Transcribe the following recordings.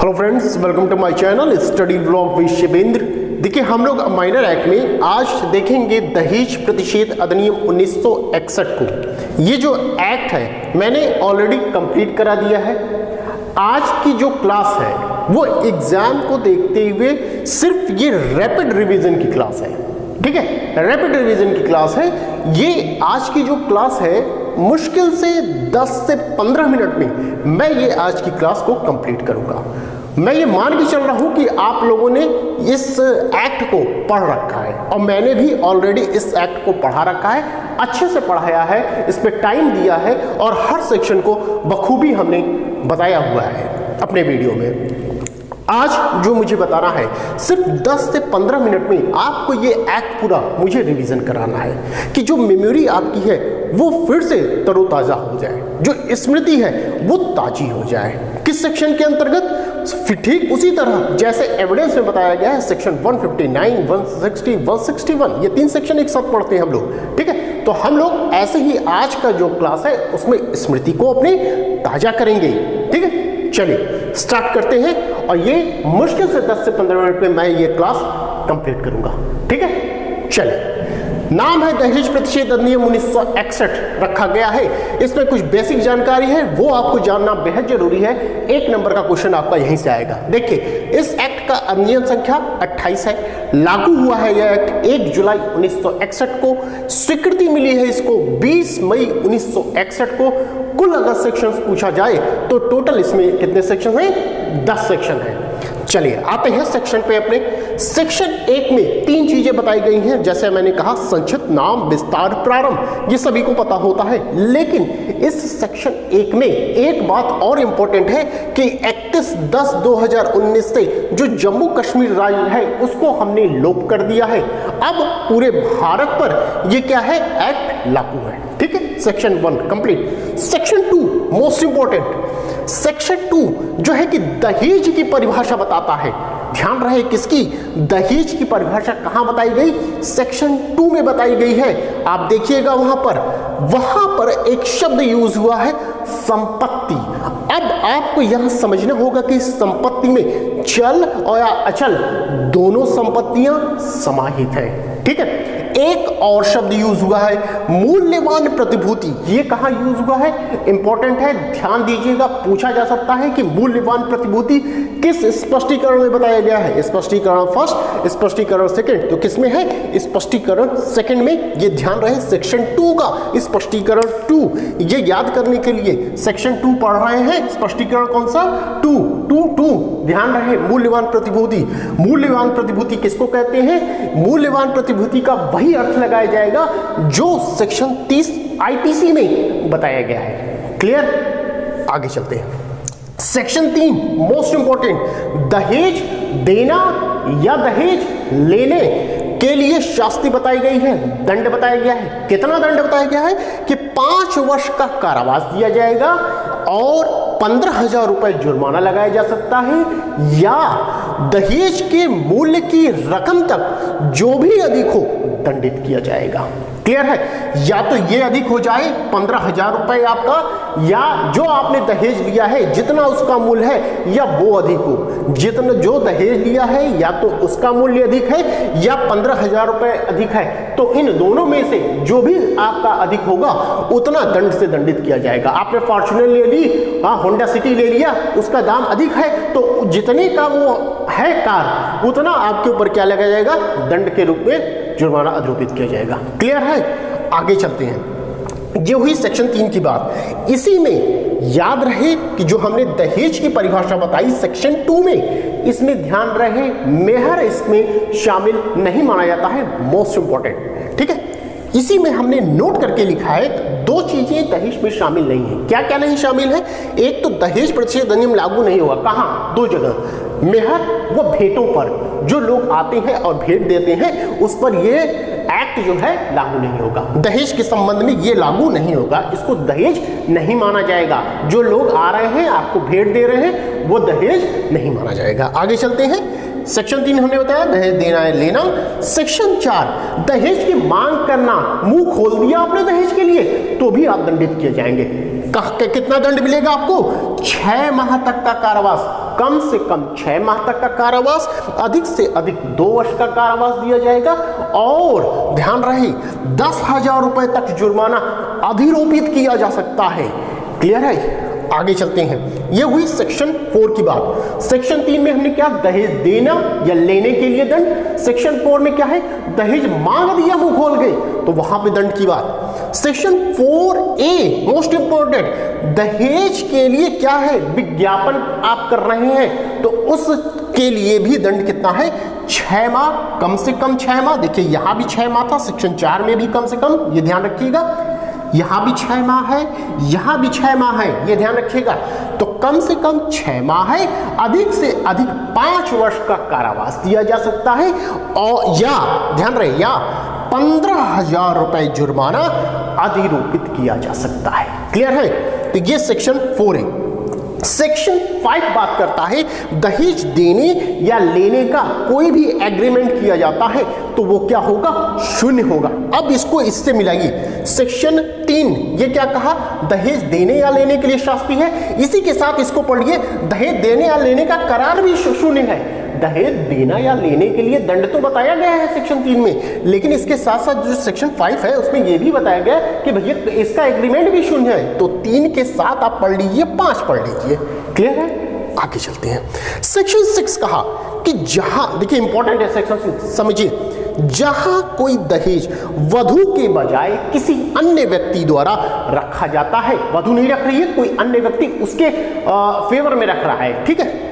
Hello friends, welcome to my channel study blog with Shivendra. देखिए, हम लोग माइनर एक्ट में आज देखेंगे दहेज प्रतिषेध अधिनियम 1961 को। ये जो एक्ट है मैंने ऑलरेडी कंप्लीट करा दिया है। आज की जो क्लास है वो एग्जाम को देखते हुए सिर्फ ये रैपिड रिवीजन की क्लास है। ठीक है, रैपिड रिवीजन की क्लास है। ये आज की जो क्लास है मुश्किल से 10 से 15 मिनट में मैं ये आज की क्लास को कंप्लीट करूंगा। मैं ये मान के चल रहा हूं कि आप लोगों ने इस एक्ट को पढ़ रखा है और मैंने भी ऑलरेडी इस एक्ट को पढ़ा रखा है, अच्छे से पढ़ाया है, इस पे टाइम दिया है और हर सेक्शन को बखूबी हमने बताया हुआ है अपने वीडियो में। आज जो मुझे बताना है सिर्फ 10 से 15 मिनट में आपको ये एक्ट पूरा मुझे रिवीजन कराना है कि जो मेमोरी आपकी है वो फिर से तरोताज़ा हो जाए, जो स्मृति है वो ताजी हो जाए। किस सेक्शन के अंतर्गत? ठीक उसी तरह जैसे एविडेंस में बताया गया है, सेक्शन 159, 160, 161, ये 3 सेक्शन एक साथ पढ़ते हैं हम लोग। ठीक है, तो हम लोग ऐसे ही आज का जो क्लास है उसमें स्मृति को अपने ताजा करेंगे। ठीक है, चलिए स्टार्ट करते हैं और ये मुश्किल से 10 से 15 मिनट में मैं ये क्लास कंप्लीट करूंगा। ठीक है, चलिए। नाम है दहेज प्रतिषेध अधिनियम 1961 रखा गया है। इसमें कुछ बेसिक जानकारी है वो आपको जानना बेहद जरूरी है। 1 नंबर का क्वेश्चन आपका यहीं से आएगा। देखिए, इस एक्ट का अधिनियम संख्या 28 है। लागू हुआ है यह एक्ट 1 जुलाई 1961 को। स्वीकृति मिली है इसको 20 मई 1961 को। कुल अगर सेक्शंस पूछा जाए तो टोटल इसमें कितने सेक्शन हैं? 10 सेक्शन हैं। चलिए आते हैं सेक्शन पे अपने। सेक्शन 1 में 3 चीजें बताई गई हैं। जैसे मैंने कहा, संक्षिप्त, नाम, विस्तार, प्रारंभ, ये सभी को पता होता है। लेकिन इस सेक्शन 1 में एक बात और इंपॉर्टेंट है कि 31/10/2019 से जो जम्मू कश्मीर राज्य है उसको हमने लोप कर दिया है। अब पूरे भारत पर ये क्या है? एक्ट लागू है। ठीक है, section 1 complete. Section 2 most important. Section 2 जो है कि दहेज की परिभाषा बताता है। ध्यान रहे किसकी? दहेज की परिभाषा कहां बताई गई? सेक्शन 2 में बताई गई है। आप देखिएगा वहां पर एक शब्द यूज हुआ है, संपत्ति। अब आपको यह समझना होगा कि संपत्ति में चल और अचल दोनों संपत्तियां समाहित हैं। ठीक है, एक और शब्द यूज हुआ है, मूल्यवान प्रतिभूति। ये कहां यूज हुआ है? इंपॉर्टेंट है, ध्यान दीजिएगा। पूछा जा सकता है कि मूल्यवान प्रतिभूति किस स्पष्टीकरण में बताया गया है? स्पष्टीकरण फर्स्ट, स्पष्टीकरण सेकंड। तो किसमें है? स्पष्टीकरण सेकंड में। ये ध्यान रहे, सेक्शन 2 का स्पष्टीकरण 2। ये याद करने के लिए सेक्शन 2 पढ़ रहे हैं। स्पष्टीकरण कौन सा? 2। ध्यान रहे, मूल्यवान प्रतिभूति। मूल्यवान प्रतिभूति किसको कहते हैं? मूल्यवान प्रतिभूति का वही अर्थ लगाया जाएगा जो सेक्शन 30 आईपीसी में बताया गया है। क्लियर? आगे चलते हैं। सेक्शन 3 मोस्ट इंपॉर्टेंट, दहेज देना या दहेज लेने के लिए शास्ति बताई गई है, दंड बताया गया है। कितना दंड बताया गया है? कि 5 वर्ष का कारावास दिया जाएगा और 15,000 रुपए जुर्माना लगाया जा सकता है, या दहेज के मूल्य की रकम तक जो भी अधिक हो दंडित किया जाएगा। क्लियर है? या तो ये अधिक हो जाए 15,000 रुपए आपका, या जो आपने दहेज लिया है जितना उसका मूल्य है या वो अधिक हो। जितना जो दहेज लिया है या तो उसका मूल्य अधिक है या 15,000 रुपए अधिक है, तो इन दोनों में से जो भी आपका अधिक होगा उतना दंड से दंडित किया जाएगा। आपने फॉर्च्यूनर ले ली, होंडा सिटी ले लिया, उसका दाम अधिक है, तो जितने का वो है कार उतना आपके ऊपर क्या लगाया जाएगा? दंड के रूप में जुर्माना आरोपित किया जाएगा। क्लियर है? आगे चलते हैं। ये हुई सेक्शन 3 की बात। इसी में याद रहे कि जो हमने दहेज की परिभाषा बताई सेक्शन 2 में, इसमें ध्यान रहे मेहर इसमें शामिल नहीं माना जाता है। Most important. ठीक है, इसी में हमने नोट करके लिखा है 2 चीजें दहेज में शामिल नहीं है। क्या क्या नहीं शामिल है? एक तो दहेज प्रतिषेध अधिनियम लागू नहीं होगा। कहां? 2 जगह, मेहर व भेंटों पर। जो लोग आते हैं और भेंट देते हैं उस पर ये एक्ट जो है लागू नहीं होगा। दहेज के संबंध में ये लागू नहीं होगा, इसको दहेज नहीं माना जाएगा। जो लोग आ रहे हैं आपको भेंट दे रहे हैं वो दहेज नहीं माना जाएगा। आगे चलते हैं। सेक्शन 3 हमने बताया दहेज देना है लेना। सेक्शन 4 दहेज की मांग करना, मुंह खोल दिया आपने दहेज के लिए तो भी आप दंडित किए जाएंगे। कितना दंड मिलेगा आपको? 6 माह तक का कारावास, कम से कम 6 माह तक का कारावास, अधिक से अधिक 2 वर्ष का कारावास दिया जाएगा, और ध्यान रहे 10,000 रुपए तक जुर्माना अधिरोपित किया जा सकता है। क्लियर है? आगे चलते हैं। ये हुई सेक्शन 4 की बात। सेक्शन 3 में हमने क्या, दहेज देना या लेने के लिए दंड। सेक्शन 4 में क्या है, दहेज मांग दिया, मुंह खोल गए, तो वहां पे दंड की बात। सेक्शन 4A मोस्ट इंपॉर्टेंट, दहेज के लिए क्या है, विज्ञापन आप कर रहे हैं तो उसके लिए भी दंड कितना है, 6 माह, कम से कम 6 माह। देखिए यहां भी 6 माह था, सेक्शन 4 में भी कम से कम, ये ध्यान रखिएगा। यहां भी 6 माह है, यहां भी 6 माह है, ये ध्यान रखिएगा। तो कम से कम 6 माह है, अधिक से अधिक 5 वर्ष का कारावास दिया जा सकता है, और या ध्यान रहे, या 15,000 रुपए जुर्माना अधिरोपित किया जा सकता है। क्लियर है? तो ये सेक्शन 4 है। सेक्शन 5 बात करता है दहेज देने या लेने का कोई भी एग्रीमेंट किया जाता है तो वो क्या होगा, शून्य होगा। अब इसको इससे मिलाइए, सेक्शन 3 ये क्या कहा, दहेज देने या लेने के लिए शास्ति है। इसी के साथ इसको पढ़िए, दहेज देने या लेने का करार भी शून्य है। दहेज देना या लेने के लिए दंड तो बताया गया है सेक्शन 3 में, लेकिन इसके साथ साथ जो सेक्शन 5 है उसमें यह भी बताया गया कि भैया इसका एग्रीमेंट भी शून्य है। तो 3 के साथ आप पढ़ लीजिए, 5 पढ़ लीजिए। क्लियर है? आगे चलते हैं। सेक्शन 6 कहा कि जहां, देखिए इंपॉर्टेंट है सेक्शन 6, समझिए, जहां कोई दहेज वधू के बजाय किसी अन्य व्यक्ति द्वारा रखा जाता है, वधू नहीं रख रही है, कोई अन्य व्यक्ति उसके फेवर में रख रहा है, ठीक है,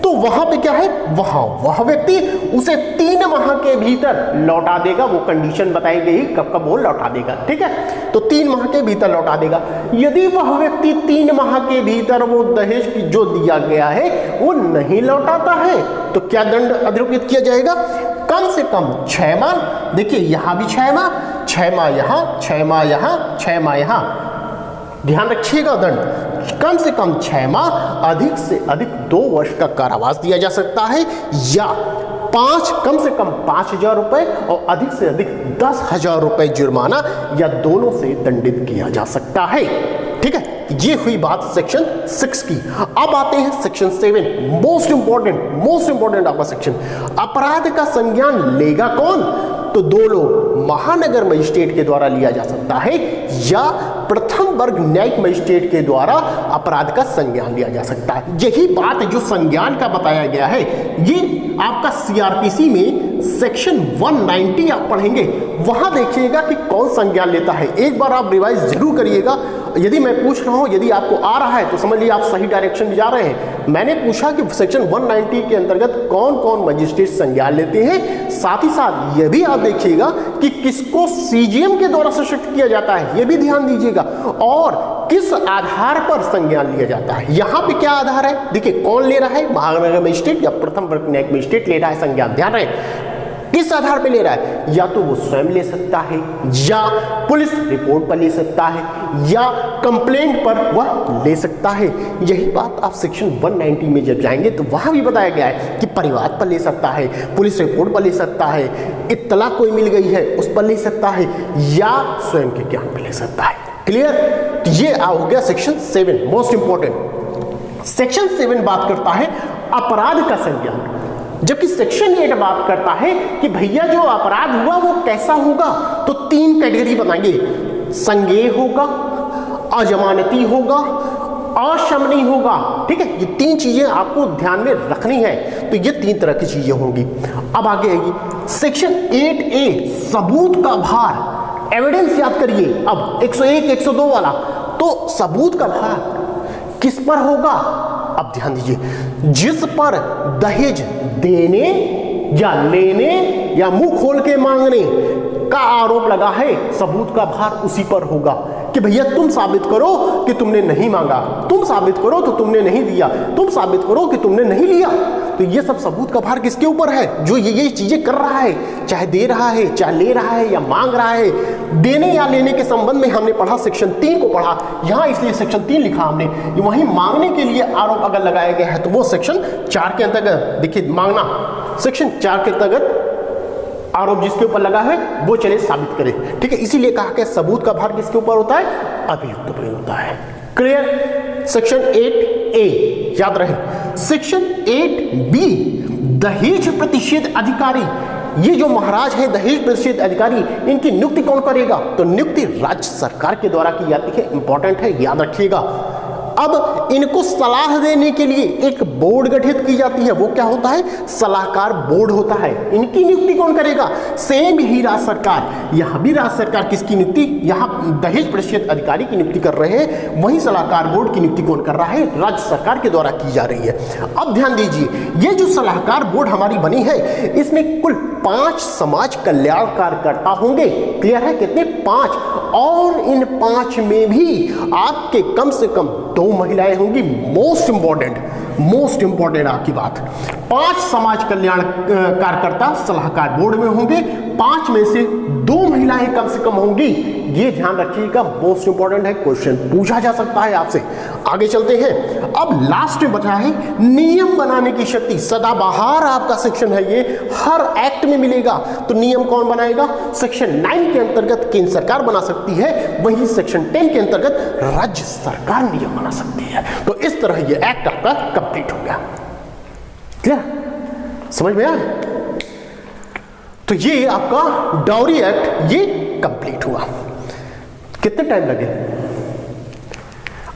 तो वहां पे क्या है, वह व्यक्ति उसे 3 माह के भीतर लौटा देगा। वो कंडीशन बताई गई कब कब वो लौटा देगा, ठीक है, तो 3 माह के भीतर लौटा देगा। यदि वह व्यक्ति 3 माह के भीतर वो दहेज जो दिया गया है वो नहीं लौटाता है तो क्या दंड अधिरोपित किया जाएगा, कम से कम 6 माह। देखिए यहां भी 6 माह, 6 माह यहां, 6 माह यहां, 6 माह यहां, ध्यान रखिएगा, दंड कम से कम 6 माह, अधिक से अधिक 2 वर्ष का कारावास दिया जा सकता है, या कम से कम 5,000 रुपए और अधिक से अधिक 10,000 रुपए जुर्माना, या दोनों से दंडित किया जा सकता है। ठीक है, ये हुई बात सेक्शन 6 की। अब आते हैं सेक्शन 7, मोस्ट इंपॉर्टेंट आपका सेक्शन। अपराध का संज्ञान लेगा कौन, तो 2 लोग, महानगर मजिस्ट्रेट के द्वारा लिया जा सकता है या प्रथम वर्ग न्यायिक मजिस्ट्रेट के द्वारा अपराध का संज्ञान लिया जा सकता है। यही बात जो संज्ञान का बताया गया है, ये आपका सीआरपीसी में सेक्शन 190 आप पढ़ेंगे, वहां देखिएगा कि कौन संज्ञान लेता है। एक बार आप रिवाइज जरूर करिएगा। यदि मैं पूछ रहा हूं, यदि आपको आ रहा है तो समझ लीजिए आप सही डायरेक्शन में जा रहे हैं। मैंने पूछा कि सेक्शन 190 के अंतर्गत कौन कौन मजिस्ट्रेट संज्ञान लेते हैं, साथ ही साथ यह भी आप देखिएगा कि किसको सीजीएम के द्वारा सशक्त किया जाता है, यह भी ध्यान दीजिएगा, और किस आधार पर संज्ञान लिया जाता है। यहां पे क्या आधार है, देखिए कौन ले रहा है, महानगर मजिस्ट्रेट या प्रथम वर्ग न्यायिक मजिस्ट्रेट ले रहा है संज्ञान। ध्यान रहे किस आधार पे ले रहा है, या तो वो स्वयं ले सकता है, या पुलिस रिपोर्ट पर ले सकता है, या कंप्लेंट पर वह ले सकता है। यही बात आप सेक्शन 190 में जब जाएंगे तो वहां भी बताया गया है कि परिवार पर ले सकता है, पुलिस रिपोर्ट पर ले सकता है, इत्तला कोई मिल गई है उस पर ले सकता है, या स्वयं के ज्ञान पर ले सकता है। क्लियर? ये हो गया सेक्शन 7, मोस्ट इंपॉर्टेंट। सेक्शन 7 बात करता है अपराध का संज्ञान, जबकि सेक्शन 8 बात करता है कि भैया जो अपराध हुआ वो कैसा होगा। तो 3 कैटेगरी बनाएंगे, संज्ञेय होगा, अजमानती होगा, अशमनी होगा। ठीक है, ये 3 चीजें आपको ध्यान में रखनी है। तो ये 3 तरह की चीजें होंगी। अब आगे आएगी सेक्शन 8A, सबूत का भार, एविडेंस याद करिए। अब 101, 102 वाला, तो सबूत का भार किस पर होगा, अब ध्यान दीजिए, जिस पर दहेज देने या लेने या मुंह खोल के मांगने का आरोप लगा है, सबूत का भार उसी पर होगा कि भैया तुम साबित करो कि तुमने नहीं मांगा, तुम साबित करो तो तुमने नहीं दिया, तुम साबित करो कि तुमने नहीं लिया। तो ये सब सबूत का भार किसके ऊपर है, जो ये चीजें कर रहा है, चाहे दे रहा है, चाहे ले रहा है या मांग रहा है। देने या लेने के संबंध में हमने पढ़ा, सेक्शन 3 को पढ़ा, यहां इसलिए सेक्शन 3 लिखा हमने। वहीं मांगने के लिए आरोप अगर लगाया गया है तो वो सेक्शन 4 के अंतर्गत, देखिए मांगना सेक्शन 4 के अंतर्गत आरोप जिसके ऊपर लगा है वो चले साबित करे। ठीक है, इसीलिए कहा कि सबूत का भार किसके ऊपर होता है, अभियुक्त पर होता है। क्लियर। सेक्शन 8A याद रहे। सेक्शन 8B दहेज प्रतिषेध अधिकारी, ये जो महाराज है दहेज प्रतिषेध अधिकारी, इनकी नियुक्ति कौन करेगा? तो नियुक्ति राज्य सरकार के द्वारा की जाती है। इंपॉर्टेंट है, याद रखिएगा। अब इनको सलाह देने के लिए एक बोर्ड गठित की जाती है, वो क्या होता है? सलाहकार बोर्ड होता है। इनकी नियुक्ति कौन करेगा? सेम ही राज्य सरकार। यहां भी राज्य सरकार किसकी नियुक्ति, यहां दहेज प्रतिषेध अधिकारी की नियुक्ति कर रहे हैं, वहीं सलाहकार बोर्ड की नियुक्ति कौन कर रहा है? राज्य सरकार के द्वारा की जा रही है। अब ध्यान दीजिए, ये जो सलाहकार बोर्ड हमारी बनी है, इसमें कुल 5 समाज कल्याण कार्यकर्ता होंगे। क्लियर है? कितने? 5। और इन 5 में भी आपके कम से कम 2 महिलाएं होंगी। मोस्ट इंपॉर्टेंट आपकी बात। 5 समाज कल्याण कार्यकर्ता सलाहकार बोर्ड में होंगे, 5 में से 2 महिलाएं कम से कम होंगी। ये ध्यान रखिएगा, मोस्ट इंपॉर्टेंट है, क्वेश्चन पूछा जा सकता है आपसे। आगे चलते हैं। अब लास्ट में बचा है नियम बनाने की शक्ति। सदाबहार आपका सेक्शन है, ये हर एक्ट में मिलेगा। तो नियम कौन बनाएगा? सेक्शन 9 के अंतर्गत केंद्र सरकार बना सकती है, वहीं सेक्शन 10 के अंतर्गत राज्य सरकार नियम बना सकती है। तो इस तरह ये एक्ट आपका कंप्लीट हो गया। क्लियर? समझ में आया? तो ये आपका डाउरी एक्ट ये कंप्लीट हुआ। कितने टाइम लगे?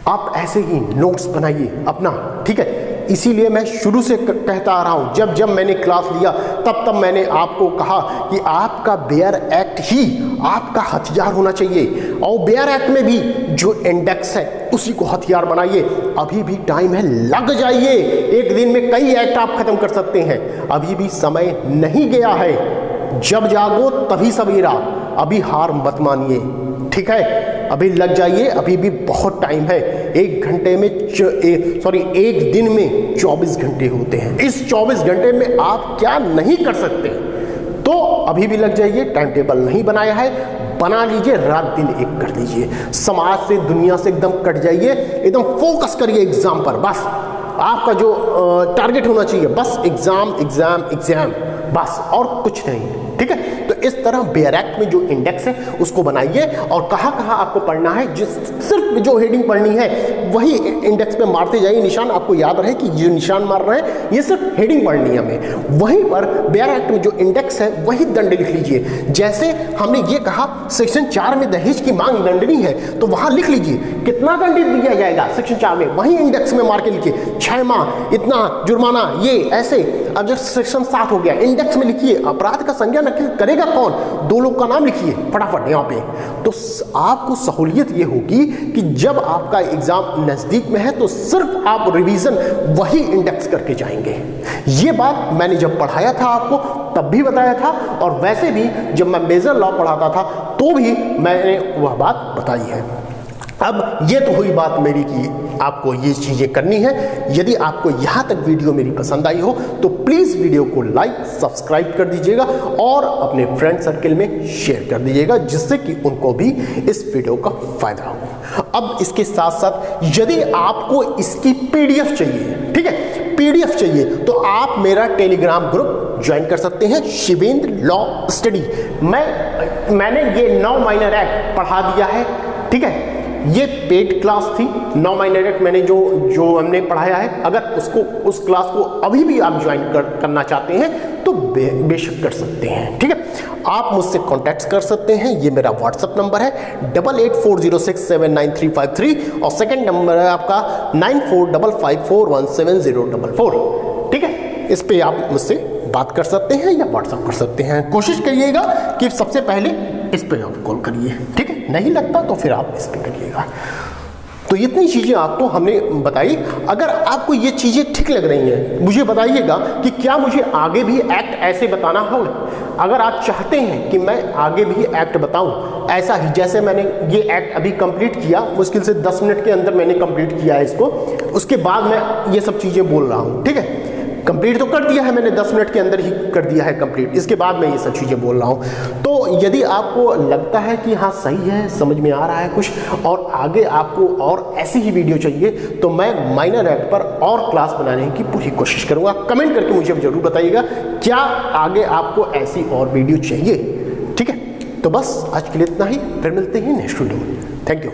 आप ऐसे ही नोट्स बनाइए अपना, ठीक है? इसीलिए मैं शुरू से कहता आ रहा हूं, जब मैंने क्लास लिया तब मैंने आपको कहा कि आपका बेयर एक्ट ही आपका हथियार होना चाहिए। और बेयर एक्ट में भी जो इंडेक्स है उसी को हथियार बनाइए। अभी भी टाइम है, लग जाइए। एक दिन में कई एक्ट आप खत्म कर सकते हैं। अभी भी समय नहीं गया है। जब जागो तभी सवेरा। अभी हार मत मानिए, ठीक है? अभी लग जाइए, अभी भी बहुत टाइम है। एक दिन में 24 घंटे होते हैं। इस 24 घंटे में आप क्या नहीं कर सकते? तो अभी भी लग जाइए। टाइम टेबल नहीं बनाया है, बना लीजिए, रात दिन एक कर लीजिए। समाज से, दुनिया से एकदम कट जाइए, एकदम फोकस करिए एग्जाम पर। बस आपका जो टारगेट होना चाहिए, बस एग्जाम एग्जाम एग्जाम, बस, और कुछ नहीं, ठीक है? तो इस तरह बेयर एक्ट में जो इंडेक्स है उसको बनाइए और कहाँ कहाँ आपको पढ़ना है, सिर्फ जो हेडिंग पढ़नी है वही इंडेक्स पे मारते जाइए निशान। आपको याद रहे कि जो निशान मार रहे हैं ये सिर्फ हेडिंग पढ़नी है हमें। वहीं पर बेयर एक्ट में जो इंडेक्स है वही दंड लिख लीजिए। जैसे हमने ये कहा सेक्शन 4 में दहेज की मांग दंडनीय है, तो वहां लिख लीजिए कितना दंडित दिया जाएगा सेक्शन 4 में, वही इंडेक्स में मार के लिखिए 6 माह, इतना जुर्माना, ये ऐसे। अब जब सेक्शन 7 हो गया, इंडेक्स में लिखिए अपराध का संज्ञान करेगा कौन, 2 लोग का नाम लिखिए फटाफट यहाँ पे। तो आपको सहूलियत ये होगी कि जब आपका एग्जाम नजदीक में है तो सिर्फ आप रिवीजन वही इंडेक्स करके जाएंगे। ये बात मैंने जब पढ़ाया था आपको तब भी बताया था, और वैसे भी जब मैं मेजर लॉ पढ़ाता था तो भी मैंने वह बात बताई है। अब ये तो हुई बात मेरी कि आपको ये चीज़ें करनी है। यदि आपको यहाँ तक वीडियो मेरी पसंद आई हो तो प्लीज़ वीडियो को लाइक सब्सक्राइब कर दीजिएगा और अपने फ्रेंड सर्किल में शेयर कर दीजिएगा, जिससे कि उनको भी इस वीडियो का फायदा हो। अब इसके साथ साथ यदि आपको इसकी PDF चाहिए, ठीक है, PDF चाहिए, तो आप मेरा टेलीग्राम ग्रुप ज्वाइन कर सकते हैं, शिवेंद्र लॉ स्टडी। मैंने ये 9 माइनर एक्ट पढ़ा दिया है, ठीक है? ये पेड क्लास थी। 9 माइनर एक्ट मैंने जो हमने पढ़ाया है, अगर उस क्लास को अभी भी आप ज्वाइन करना चाहते हैं तो बेशक कर सकते हैं, ठीक है? आप मुझसे कॉन्टैक्ट कर सकते हैं। ये मेरा व्हाट्सएप नंबर है 8840679353 और सेकंड नंबर है आपका 9455417044, ठीक है? इस पे आप मुझसे बात कर सकते हैं या व्हाट्सएप कर सकते हैं। कोशिश करिएगा कि सबसे पहले इस पे आप कॉल करिए, ठीक है? नहीं लगता तो फिर आप इस पे करिएगा। तो इतनी चीज़ें आपको हमने बताई। अगर आपको ये चीज़ें ठीक लग रही हैं, मुझे बताइएगा कि क्या मुझे आगे भी एक्ट ऐसे बताना होगा। अगर आप चाहते हैं कि मैं आगे भी एक्ट बताऊं ऐसा ही, जैसे मैंने ये एक्ट अभी कंप्लीट किया, मुश्किल से 10 मिनट के अंदर मैंने कंप्लीट किया है इसको, उसके बाद मैं ये सब चीज़ें बोल रहा हूँ, ठीक है? कंप्लीट तो कर दिया है मैंने, 10 मिनट के अंदर ही कर दिया है कंप्लीट, इसके बाद मैं ये सब चीज़ें बोल रहा हूँ। तो यदि आपको लगता है कि हाँ सही है, समझ में आ रहा है कुछ, और आगे आपको और ऐसी ही वीडियो चाहिए, तो मैं माइनर एक्ट पर और क्लास बनाने की पूरी कोशिश करूँगा। कमेंट करके मुझे जरूर बताइएगा क्या आगे आपको ऐसी और वीडियो चाहिए, ठीक है? तो बस आज के लिए इतना ही, फिर मिलते हैं नेक्स्ट वीडियो में। Thank you.